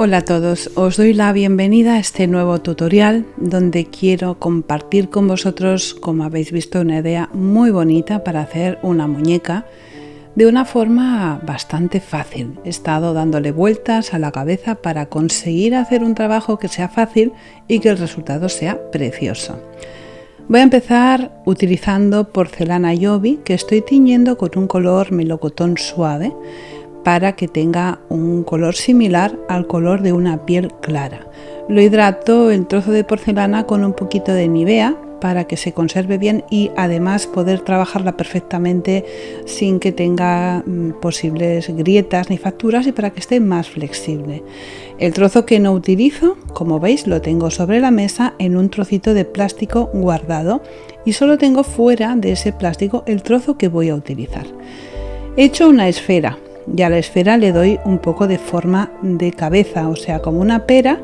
Hola a todos, os doy la bienvenida a este nuevo tutorial donde quiero compartir con vosotros, como habéis visto, una idea muy bonita para hacer una muñeca de una forma bastante fácil. He estado dándole vueltas a la cabeza para conseguir hacer un trabajo que sea fácil y que el resultado sea precioso. Voy a empezar utilizando porcelana Yobi que estoy tiñendo con un color melocotón suave para que tenga un color similar al color de una piel clara. Lo hidrato el trozo de porcelana con un poquito de Nivea para que se conserve bien y además poder trabajarla perfectamente sin que tenga posibles grietas ni facturas y para que esté más flexible. El trozo que no utilizo, como veis, lo tengo sobre la mesa en un trocito de plástico guardado y solo tengo fuera de ese plástico el trozo que voy a utilizar. He hecho una esfera. Y a la esfera le doy un poco de forma de cabeza, o sea, como una pera,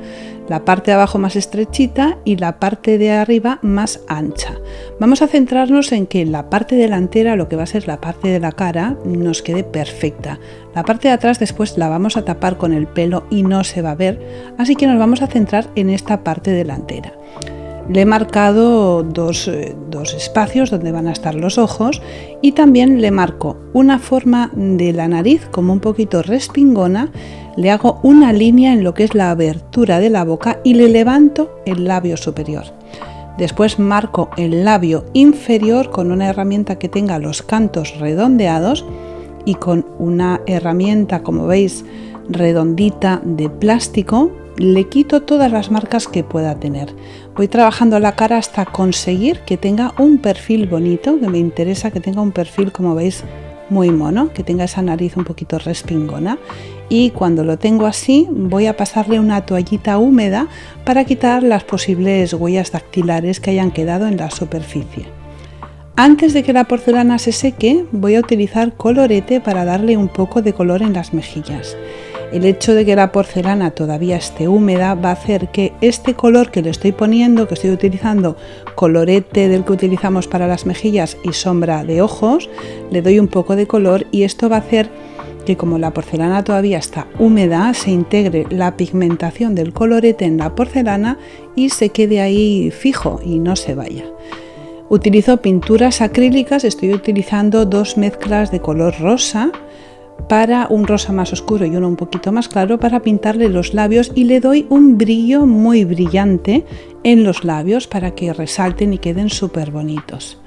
la parte de abajo más estrechita y la parte de arriba más ancha. Vamos a centrarnos en que la parte delantera, lo que va a ser la parte de la cara, nos quede perfecta. La parte de atrás después la vamos a tapar con el pelo y no se va a ver, así que nos vamos a centrar en esta parte delantera. Le he marcado dos espacios donde van a estar los ojos y también le marco una forma de la nariz como un poquito respingona, le hago una línea en lo que es la abertura de la boca y le levanto el labio superior. Después marco el labio inferior con una herramienta que tenga los cantos redondeados y con una herramienta, como veis, redondita de plástico, le quito todas las marcas que pueda tener. Voy trabajando la cara hasta conseguir que tenga un perfil bonito, que me interesa que tenga un perfil, como veis, muy mono, que tenga esa nariz un poquito respingona, y cuando lo tengo así voy a pasarle una toallita húmeda para quitar las posibles huellas dactilares que hayan quedado en la superficie. Antes de que la porcelana se seque, voy a utilizar colorete para darle un poco de color en las mejillas. El hecho de que la porcelana todavía esté húmeda va a hacer que este color que le estoy poniendo, que estoy utilizando colorete del que utilizamos para las mejillas y sombra de ojos, le doy un poco de color y esto va a hacer que, como la porcelana todavía está húmeda, se integre la pigmentación del colorete en la porcelana y se quede ahí fijo y no se vaya. Utilizo pinturas acrílicas, estoy utilizando dos mezclas de color rosa, para un rosa más oscuro y uno un poquito más claro para pintarle los labios y le doy un brillo muy brillante en los labios para que resalten y queden súper bonitos.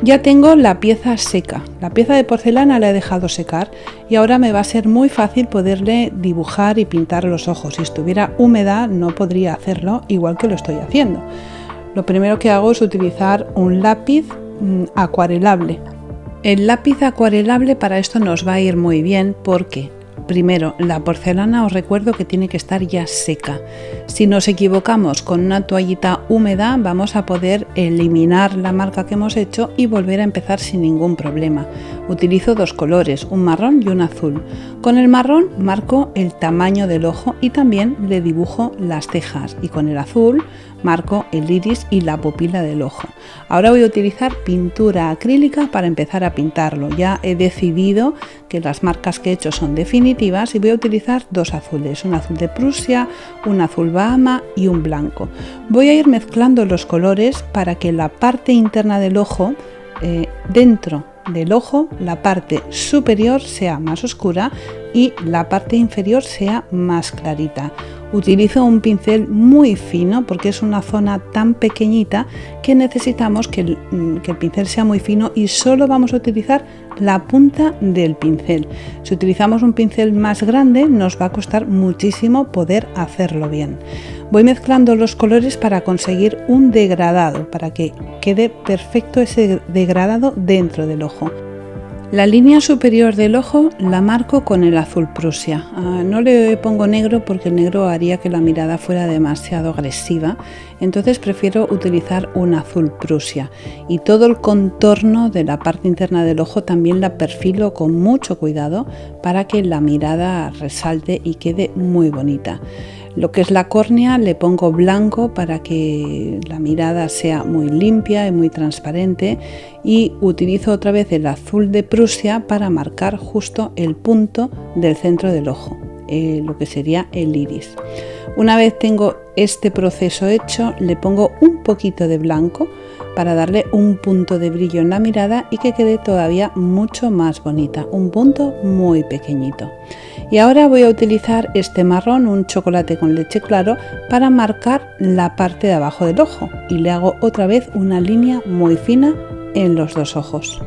Ya tengo la pieza seca, la pieza de porcelana la he dejado secar y ahora me va a ser muy fácil poderle dibujar y pintar los ojos. Si estuviera húmeda no podría hacerlo igual que lo estoy haciendo. Lo primero que hago es utilizar un lápiz acuarelable. El lápiz acuarelable para esto nos va a ir muy bien porque, primero, la porcelana os recuerdo que tiene que estar ya seca. Si nos equivocamos con una toallita húmeda vamos a poder eliminar la marca que hemos hecho y volver a empezar sin ningún problema. Utilizo dos colores, un marrón y un azul. Con el marrón marco el tamaño del ojo y también le dibujo las cejas y con el azul marco el iris y la pupila del ojo. Ahora voy a utilizar pintura acrílica para empezar a pintarlo. Ya he decidido que las marcas que he hecho son definitivas y voy a utilizar dos azules, un azul de Prusia, un azul Bahama y un blanco. Voy a ir mezclando los colores para que la parte interna del ojo, dentro del ojo, la parte superior sea más oscura y la parte inferior sea más clarita. Utilizo un pincel muy fino porque es una zona tan pequeñita que necesitamos que el pincel sea muy fino y solo vamos a utilizar la punta del pincel. Si utilizamos un pincel más grande nos va a costar muchísimo poder hacerlo bien. Voy mezclando los colores para conseguir un degradado, para que quede perfecto ese degradado dentro del ojo. La línea superior del ojo la marco con el azul Prusia. No le pongo negro porque el negro haría que la mirada fuera demasiado agresiva, entonces prefiero utilizar un azul Prusia. Y todo el contorno de la parte interna del ojo también la perfilo con mucho cuidado para que la mirada resalte y quede muy bonita. Lo que es la córnea le pongo blanco para que la mirada sea muy limpia y muy transparente, y utilizo otra vez el azul de Prusia para marcar justo el punto del centro del ojo. lo que sería el iris. Una vez tengo este proceso hecho, le pongo un poquito de blanco para darle un punto de brillo en la mirada y que quede todavía mucho más bonita, un punto muy pequeñito. Y ahora voy a utilizar este marrón, un chocolate con leche claro, para marcar la parte de abajo del ojo y le hago otra vez una línea muy fina en los dos ojos.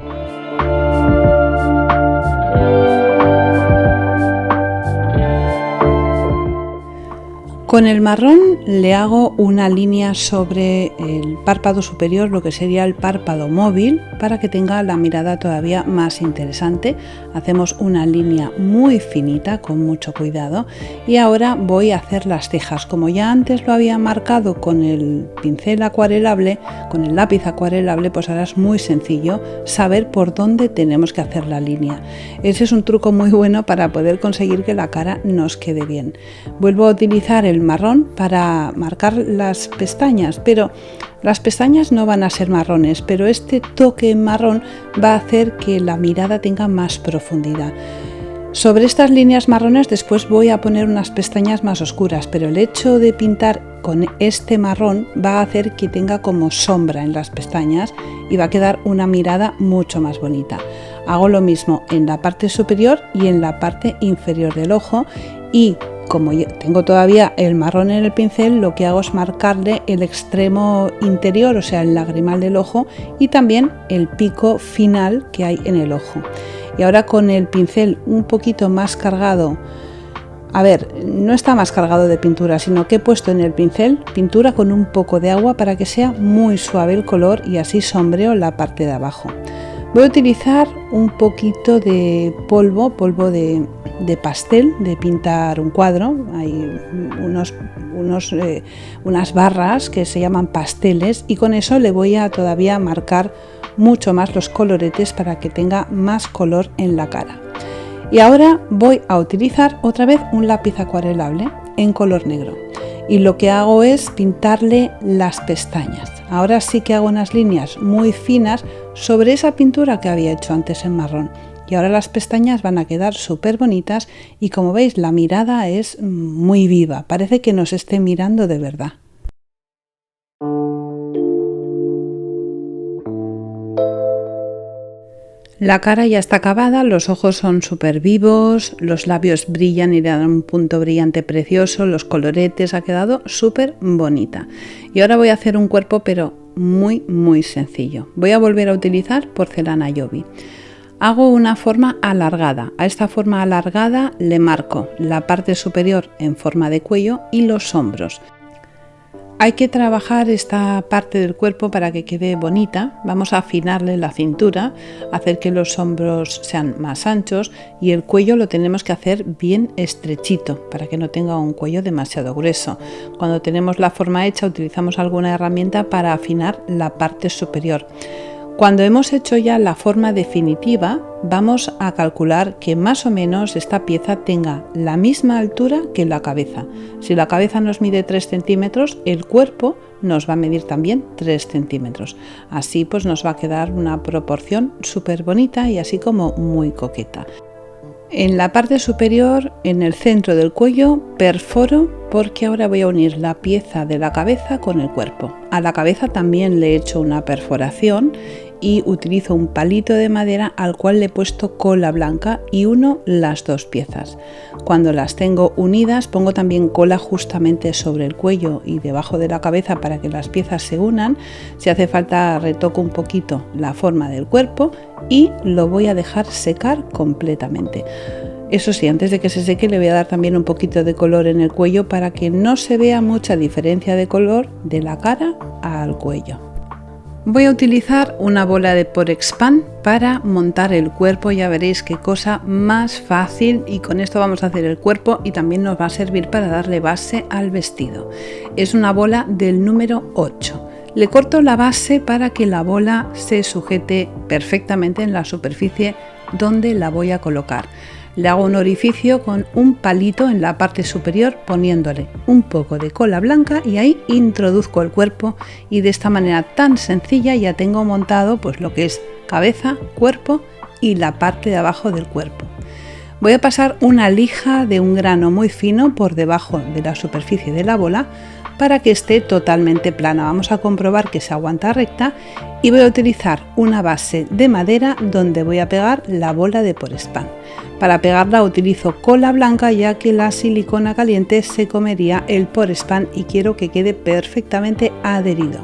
Con el marrón le hago una línea sobre el párpado superior, lo que sería el párpado móvil, para que tenga la mirada todavía más interesante. Hacemos una línea muy finita con mucho cuidado y ahora voy a hacer las cejas. Como ya antes lo había marcado con el pincel acuarelable, con el lápiz acuarelable, pues ahora es muy sencillo saber por dónde tenemos que hacer la línea. Ese es un truco muy bueno para poder conseguir que la cara nos quede bien. Vuelvo a utilizar el marrón para marcar las pestañas, pero las pestañas no van a ser marrones, pero este toque marrón va a hacer que la mirada tenga más profundidad. Sobre estas líneas marrones después voy a poner unas pestañas más oscuras, pero el hecho de pintar con este marrón va a hacer que tenga como sombra en las pestañas y va a quedar una mirada mucho más bonita. Hago lo mismo en la parte superior y en la parte inferior del ojo, y como tengo todavía el marrón en el pincel, lo que hago es marcarle el extremo interior, o sea, el lagrimal del ojo, y también el pico final que hay en el ojo. Y ahora con el pincel un poquito más cargado, no está más cargado de pintura, sino que he puesto en el pincel pintura con un poco de agua para que sea muy suave el color y así sombreo la parte de abajo. Voy a utilizar un poquito de polvo de pastel, de pintar un cuadro. Hay unas barras que se llaman pasteles y con eso le voy a todavía marcar mucho más los coloretes para que tenga más color en la cara. Y ahora voy a utilizar otra vez un lápiz acuarelable en color negro y lo que hago es pintarle las pestañas. Ahora sí que hago unas líneas muy finas sobre esa pintura que había hecho antes en marrón. Y ahora las pestañas van a quedar súper bonitas y como veis la mirada es muy viva, parece que nos esté mirando de verdad. La cara ya está acabada, los ojos son súper vivos, los labios brillan y le dan un punto brillante precioso, los coloretes, ha quedado súper bonita. Y ahora voy a hacer un cuerpo pero muy sencillo. Voy a volver a utilizar porcelana Joby. Hago una forma alargada. A esta forma alargada le marco la parte superior en forma de cuello y los hombros. Hay que trabajar esta parte del cuerpo para que quede bonita. Vamos a afinarle la cintura, hacer que los hombros sean más anchos y el cuello lo tenemos que hacer bien estrechito para que no tenga un cuello demasiado grueso. Cuando tenemos la forma hecha utilizamos alguna herramienta para afinar la parte superior. Cuando hemos hecho ya la forma definitiva, vamos a calcular que más o menos esta pieza tenga la misma altura que la cabeza. Si la cabeza nos mide 3 centímetros, el cuerpo nos va a medir también 3 centímetros. Así pues nos va a quedar una proporción súper bonita y así como muy coqueta. En la parte superior, en el centro del cuello, perforo porque ahora voy a unir la pieza de la cabeza con el cuerpo. A la cabeza también le he hecho una perforación y utilizo un palito de madera al cual le he puesto cola blanca y uno las dos piezas. Cuando las tengo unidas pongo también cola justamente sobre el cuello y debajo de la cabeza para que las piezas se unan. Si hace falta retoco un poquito la forma del cuerpo y lo voy a dejar secar completamente. Eso sí, antes de que se seque le voy a dar también un poquito de color en el cuello para que no se vea mucha diferencia de color de la cara al cuello. Voy a utilizar una bola de Porexpan para montar el cuerpo, ya veréis qué cosa más fácil, y con esto vamos a hacer el cuerpo y también nos va a servir para darle base al vestido. Es una bola del número 8. Le corto la base para que la bola se sujete perfectamente en la superficie donde la voy a colocar. Le hago un orificio con un palito en la parte superior poniéndole un poco de cola blanca y ahí introduzco el cuerpo y de esta manera tan sencilla ya tengo montado pues lo que es cabeza, cuerpo y la parte de abajo del cuerpo. Voy a pasar una lija de un grano muy fino por debajo de la superficie de la bola para que esté totalmente plana. Vamos a comprobar que se aguanta recta y voy a utilizar una base de madera donde voy a pegar la bola de Porespán. Para pegarla utilizo cola blanca, ya que la silicona caliente se comería el Porespán y quiero que quede perfectamente adherido.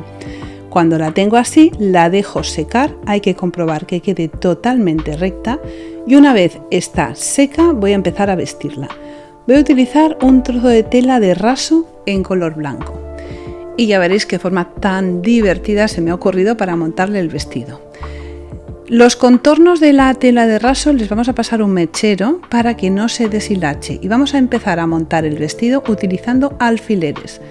Cuando la tengo así, la dejo secar, hay que comprobar que quede totalmente recta y una vez está seca voy a empezar a vestirla. Voy a utilizar un trozo de tela de raso en color blanco y ya veréis qué forma tan divertida se me ha ocurrido para montarle el vestido. Los contornos de la tela de raso les vamos a pasar un mechero para que no se deshilache y vamos a empezar a montar el vestido utilizando alfileres.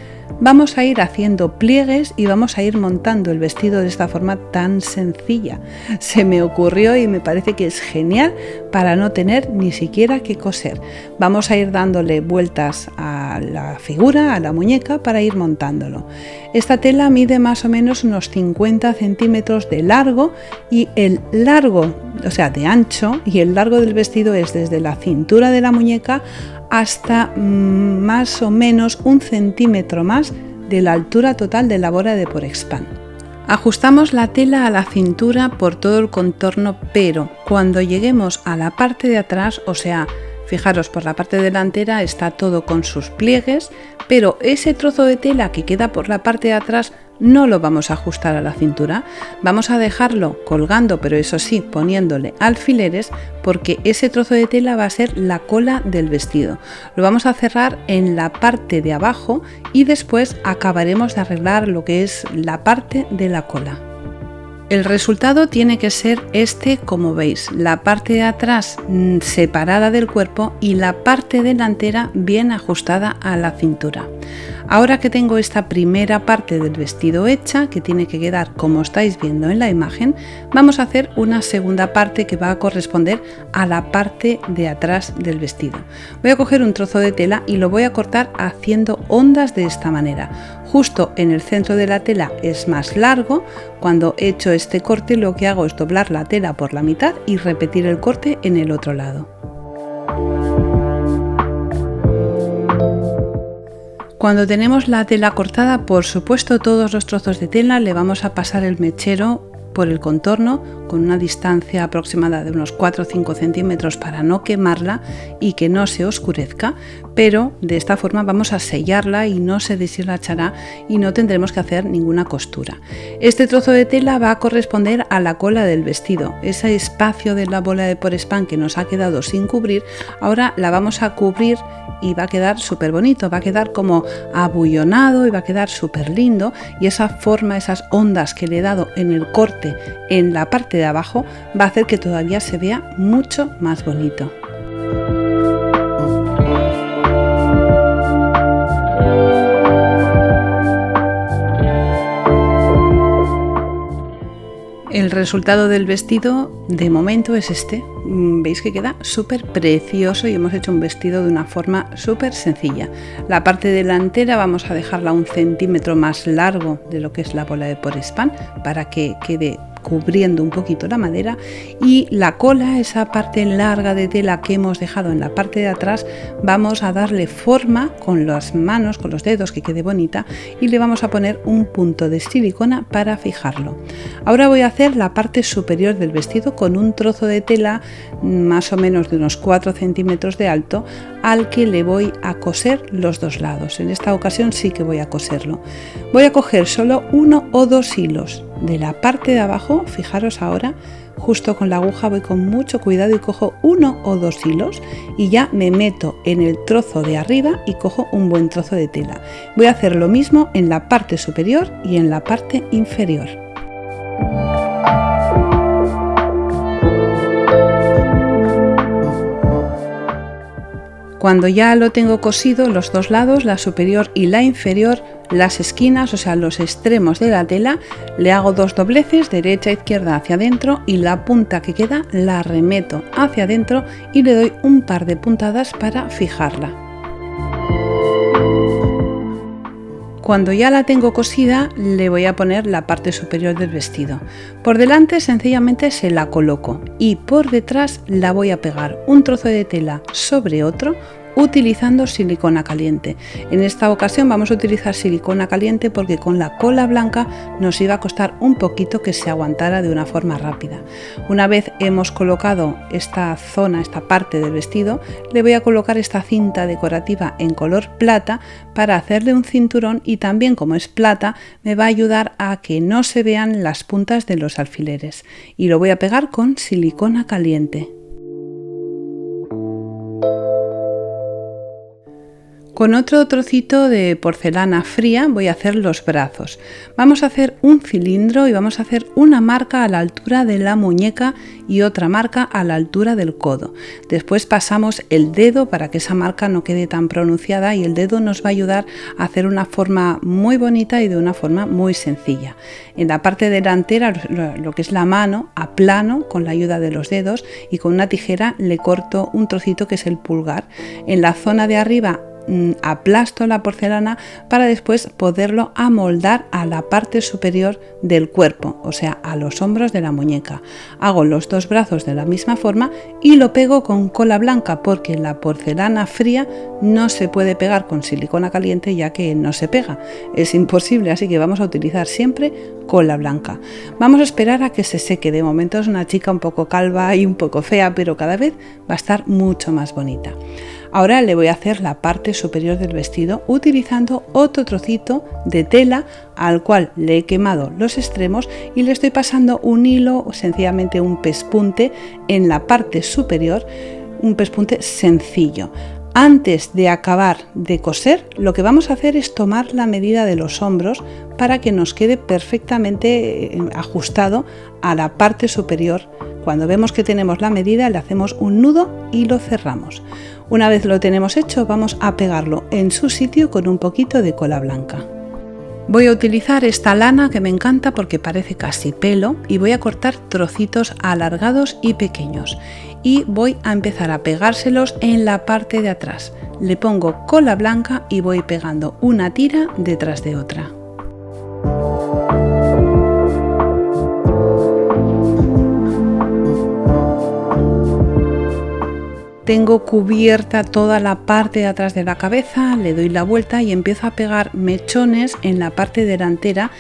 Vamos a ir haciendo pliegues y vamos a ir montando el vestido de esta forma tan sencilla. Se me ocurrió y me parece que es genial para no tener ni siquiera que coser. Vamos a ir dándole vueltas a la figura, a la muñeca, para ir montándolo. Esta tela mide más o menos unos 50 centímetros de largo y el largo, o sea, de ancho, y el largo del vestido es desde la cintura de la muñeca hasta más o menos 1 centímetro más de la altura total de la bola de Porespán. Ajustamos la tela a la cintura por todo el contorno, pero cuando lleguemos a la parte de atrás, o sea, fijaros, por la parte delantera está todo con sus pliegues, pero ese trozo de tela que queda por la parte de atrás no lo vamos a ajustar a la cintura, vamos a dejarlo colgando, pero eso sí, poniéndole alfileres, porque ese trozo de tela va a ser la cola del vestido. Lo vamos a cerrar en la parte de abajo y después acabaremos de arreglar lo que es la parte de la cola. El resultado tiene que ser este, como veis, la parte de atrás separada del cuerpo y la parte delantera bien ajustada a la cintura. Ahora que tengo esta primera parte del vestido hecha, que tiene que quedar como estáis viendo en la imagen, vamos a hacer una segunda parte que va a corresponder a la parte de atrás del vestido. Voy a coger un trozo de tela y lo voy a cortar haciendo ondas de esta manera. Justo en el centro de la tela es más largo. Cuando he hecho este corte, lo que hago es doblar la tela por la mitad y repetir el corte en el otro lado. Cuando tenemos la tela cortada, por supuesto todos los trozos de tela le vamos a pasar el mechero por el contorno con una distancia aproximada de unos 4 o 5 centímetros para no quemarla y que no se oscurezca, pero de esta forma vamos a sellarla y no se deshilachará y no tendremos que hacer ninguna costura. Este trozo de tela va a corresponder a la cola del vestido. Ese espacio de la bola de Porespán que nos ha quedado sin cubrir, ahora la vamos a cubrir y va a quedar súper bonito, va a quedar como abullonado y va a quedar súper lindo, y esa forma, esas ondas que le he dado en el corte en la parte de abajo va a hacer que todavía se vea mucho más bonito. El resultado del vestido de momento es este. Veis que queda súper precioso y hemos hecho un vestido de una forma súper sencilla. La parte delantera vamos a dejarla 1 centímetro más largo de lo que es la bola de Porespán para que quede cubriendo un poquito la madera, y la cola, esa parte larga de tela que hemos dejado en la parte de atrás, vamos a darle forma con las manos, con los dedos, que quede bonita, y le vamos a poner un punto de silicona para fijarlo. Ahora voy a hacer la parte superior del vestido con un trozo de tela más o menos de unos 4 centímetros de alto, al que le voy a coser los dos lados. En esta ocasión sí que voy a coserlo. Voy a coger solo 1 o 2 hilos de la parte de abajo. Fijaros ahora, justo con la aguja voy con mucho cuidado y cojo 1 o 2 hilos y ya me meto en el trozo de arriba y cojo un buen trozo de tela. Voy a hacer lo mismo en la parte superior y en la parte inferior. Cuando ya lo tengo cosido, los dos lados, la superior y la inferior, las esquinas, o sea, los extremos de la tela, le hago 2 dobleces, derecha e izquierda hacia adentro, y la punta que queda la remeto hacia adentro y le doy un par de puntadas para fijarla. Cuando ya la tengo cosida, le voy a poner la parte superior del vestido. Por delante sencillamente se la coloco y por detrás la voy a pegar un trozo de tela sobre otro utilizando silicona caliente. En esta ocasión vamos a utilizar silicona caliente porque con la cola blanca nos iba a costar un poquito que se aguantara de una forma rápida. Una vez hemos colocado esta zona, esta parte del vestido, le voy a colocar esta cinta decorativa en color plata para hacerle un cinturón y también, como es plata, me va a ayudar a que no se vean las puntas de los alfileres, y lo voy a pegar con silicona caliente. Con otro trocito de porcelana fría voy a hacer los brazos. Vamos a hacer un cilindro y vamos a hacer una marca a la altura de la muñeca y otra marca a la altura del codo. Después pasamos el dedo para que esa marca no quede tan pronunciada, y el dedo nos va a ayudar a hacer una forma muy bonita y de una forma muy sencilla. En la parte delantera, lo que es la mano, aplano con la ayuda de los dedos y con una tijera le corto un trocito que es el pulgar. En la zona de arriba aplasto la porcelana para después poderlo amoldar a la parte superior del cuerpo, o sea, a los hombros de la muñeca. Hago los dos brazos de la misma forma y lo pego con cola blanca, porque la porcelana fría no se puede pegar con silicona caliente, ya que no se pega, es imposible, así que vamos a utilizar siempre cola blanca. Vamos a esperar a que se seque. De momento es una chica un poco calva y un poco fea, pero cada vez va a estar mucho más bonita. Ahora le voy a hacer la parte superior del vestido utilizando otro trocito de tela al cual le he quemado los extremos y le estoy pasando un hilo o sencillamente un pespunte en la parte superior, un pespunte sencillo. Antes de acabar de coser, lo que vamos a hacer es tomar la medida de los hombros para que nos quede perfectamente ajustado a la parte superior. Cuando vemos que tenemos la medida, le hacemos un nudo y lo cerramos. Una vez lo tenemos hecho, vamos a pegarlo en su sitio con un poquito de cola blanca. Voy a utilizar esta lana que me encanta porque parece casi pelo, y voy a cortar trocitos alargados y pequeños. Y voy a empezar a pegárselos en la parte de atrás. Le pongo cola blanca y voy pegando una tira detrás de otra. Tengo cubierta toda la parte de atrás de la cabeza, le doy la vuelta y empiezo a pegar mechones en la parte delantera,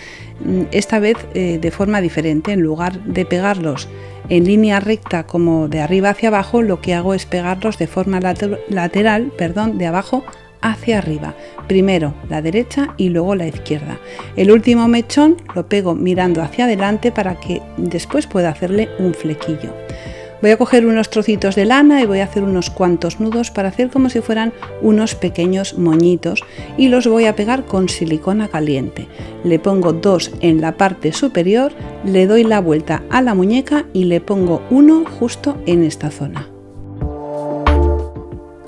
esta vez de forma diferente. En lugar de pegarlos en línea recta como de arriba hacia abajo, lo que hago es pegarlos de forma lateral, de abajo hacia arriba. Primero la derecha y luego la izquierda. El último mechón lo pego mirando hacia adelante para que después pueda hacerle un flequillo. Voy a coger unos trocitos de lana y voy a hacer unos cuantos nudos para hacer como si fueran unos pequeños moñitos, y los voy a pegar con silicona caliente. Le pongo dos en la parte superior, le doy la vuelta a la muñeca y le pongo uno justo en esta zona.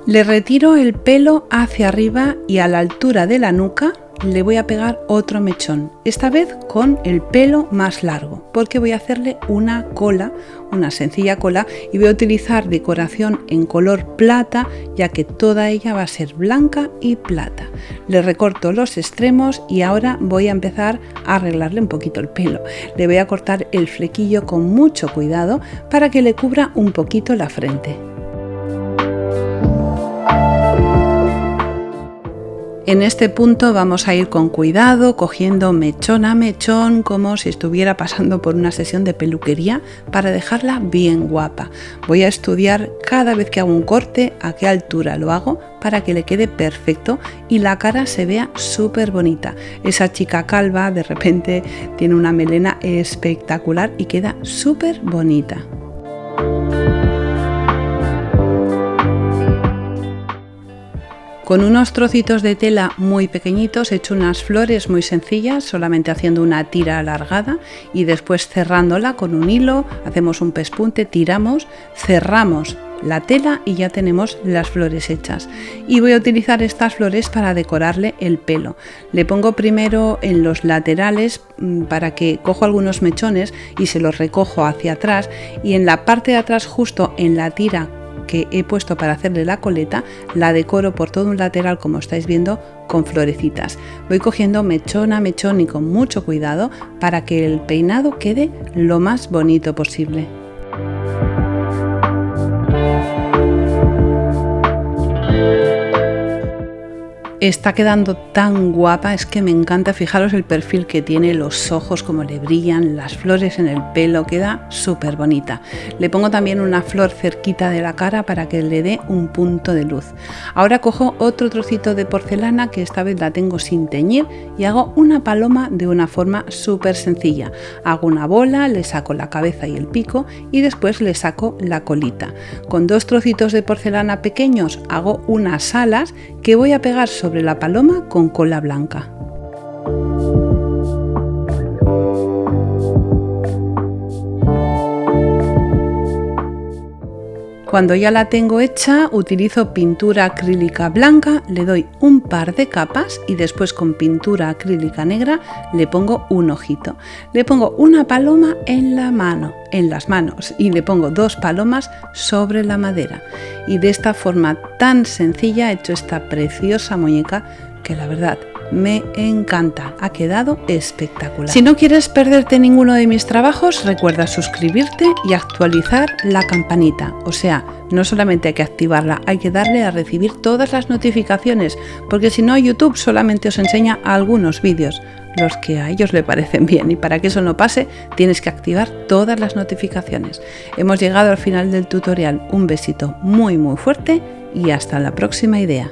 Le retiro el pelo hacia arriba y a la altura de la nuca le voy a pegar otro mechón, esta vez con el pelo más largo, porque voy a hacerle una cola, una sencilla cola, y voy a utilizar decoración en color plata, ya que toda ella va a ser blanca y plata. Le recorto los extremos y ahora voy a empezar a arreglarle un poquito el pelo. Le voy a cortar el flequillo con mucho cuidado para que le cubra un poquito la frente. En este punto vamos a ir con cuidado, cogiendo mechón a mechón, como si estuviera pasando por una sesión de peluquería, para dejarla bien guapa. Voy a estudiar cada vez que hago un corte a qué altura lo hago para que le quede perfecto y la cara se vea súper bonita. Esa chica calva de repente tiene una melena espectacular y queda súper bonita. Con unos trocitos de tela muy pequeñitos he hecho unas flores muy sencillas, solamente haciendo una tira alargada y después cerrándola con un hilo, hacemos un pespunte, tiramos, cerramos la tela y ya tenemos las flores hechas. Y voy a utilizar estas flores para decorarle el pelo. Le pongo primero en los laterales para que cojo algunos mechones y se los recojo hacia atrás, y en la parte de atrás, justo en la tira que he puesto para hacerle la coleta, la decoro por todo un lateral, como estáis viendo, con florecitas. Voy cogiendo mechón a mechón y con mucho cuidado para que el peinado quede lo más bonito posible. Está quedando tan guapa, es que me encanta. Fijaros el perfil que tiene, los ojos como le brillan, las flores en el pelo, queda súper bonita. Le pongo también una flor cerquita de la cara para que le dé un punto de luz. Ahora cojo otro trocito de porcelana, que esta vez la tengo sin teñir, y hago una paloma de una forma súper sencilla. Hago una bola, le saco la cabeza y el pico y después le saco la colita. Con 2 trocitos de porcelana pequeños hago unas alas que voy a pegar sobre la paloma con cola blanca. Cuando ya la tengo hecha, utilizo pintura acrílica blanca, le doy un par de capas y después con pintura acrílica negra le pongo un ojito. Le pongo una paloma en las manos y le pongo 2 palomas sobre la madera. Y de esta forma tan sencilla he hecho esta preciosa muñeca que la verdad me encanta, ha quedado espectacular. Si no quieres perderte ninguno de mis trabajos, recuerda suscribirte y actualizar la campanita. O sea, no solamente hay que activarla, hay que darle a recibir todas las notificaciones, porque si no, YouTube solamente os enseña algunos vídeos, los que a ellos le parecen bien, y para que eso no pase tienes que activar todas las notificaciones. Hemos llegado al final del tutorial. Un besito muy fuerte y hasta la próxima idea.